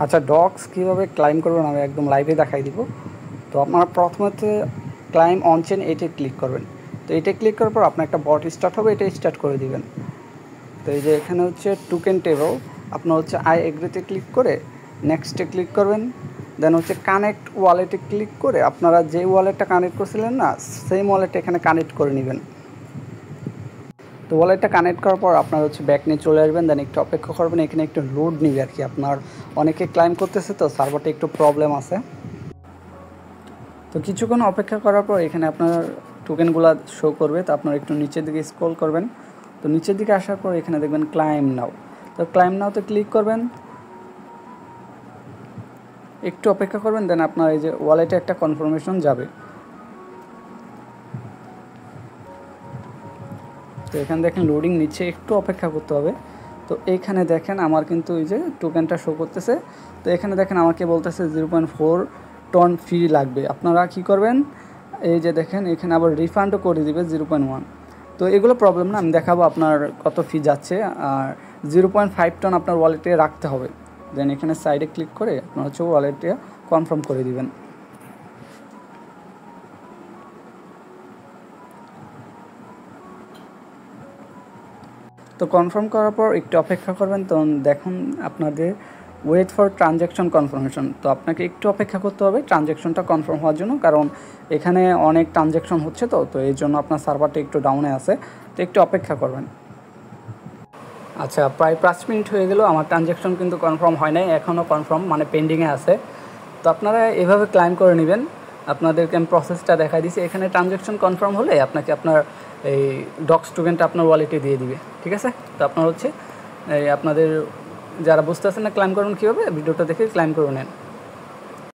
আচ্ছা, ডক্স কীভাবে ক্লাইম করবেন আমি একদম লাইভে দেখাই দিব। তো আপনারা প্রথমত ক্লাইম অন চেন এইটে ক্লিক করবেন। তো এইটা ক্লিক করার পর আপনার একটা বট স্টার্ট হবে, এটা স্টার্ট করে দিবেন। তো এই যে এখানে হচ্ছে টোকেন টেবল, আপনার হচ্ছে আই এগ্রিতে ক্লিক করে নেক্সটে ক্লিক করবেন। দেন হচ্ছে কানেক্ট ওয়ালেটে ক্লিক করে আপনারা যে ওয়ালেটটা কানেক্ট করছিলেন না, সেম ওয়ালেটটা এখানে কানেক্ট করে নেবেন। তো ওয়ালেটটা কানেক্ট করার পর আপনার হচ্ছে ব্যাক নিয়ে চলে আসবেন। দেন একটু অপেক্ষা করবেন, এখানে একটু লোড নিবে আর কি। আপনার অনেকে ক্লাইম করতেছে তো সার্ভারটা একটু প্রবলেম আছে। তো কিছুক্ষণ অপেক্ষা করার পর এখানে আপনার টোকেনগুলো শো করবে। তো আপনারা একটু নিচের দিকে স্ক্রল করবেন। তো নিচের দিকে আসার পর এখানে দেখবেন ক্লাইম নাও। তো ক্লাইম নাওতে ক্লিক করবেন, একটু অপেক্ষা করবেন। দেন আপনার এই যে ওয়ালেটে একটা কনফার্মেশন যাবে। তো এখানে দেখেন লোডিং নিচ্ছে, একটু অপেক্ষা করতে হবে। তো এইখানে দেখেন আমার কিন্তু এই যে টোকেনটা শো করতেছে। তো এখানে দেখেন আমাকে বলতেছে 0.4 টন ফি লাগবে। আপনারা কি করবেন, এই যে দেখেন এখানে আবার রিফান্ডও করে দিবে 0.1। তো এগুলো প্রবলেম না, আমি দেখাবো আপনার কত ফি যাচ্ছে। আর 0.5 টন আপনার ওয়ালেটে রাখতে হবে। দেন এখানে সাইডে ক্লিক করে আপনার হচ্ছে ওয়ালেটে কনফার্ম করে দিবেন। তো কনফার্ম করার পর একটু অপেক্ষা করবেন। তো দেখুন আপনাদের ওয়েট ফর ট্রানজ্যাকশন কনফার্মেশন। তো আপনাকে একটু অপেক্ষা করতে হবে ট্রানজ্যাকশনটা কনফার্ম হওয়ার জন্য, কারণ এখানে অনেক ট্রানজ্যাকশন হচ্ছে। তো এই জন্য আপনার সার্ভারটা একটু ডাউনে আছে। তো একটু অপেক্ষা করবেন। আচ্ছা, প্রায় 5 মিনিট হয়ে গেল, আমার ট্রানজ্যাকশন কিন্তু কনফার্ম হয় নাই, এখনও কনফার্ম মানে পেন্ডিংয়ে আছে। তো আপনারা এভাবে ক্লাইম করে নেবেন। আপনাদেরকে আমি প্রসেসটা দেখাই দিচ্ছি। এখানে ট্রানজ্যাকশন কনফার্ম হলে আপনাকে আপনার এই ডক্স টোকেনটা আপনার ওয়ালেটে দিয়ে দিবে, ঠিক আছে। তো আপনার হচ্ছে এই আপনাদের যারা বুঝতে আছেন না ক্লাইম করবেন কীভাবে, ভিডিওটা দেখে ক্লাইম করে নেন।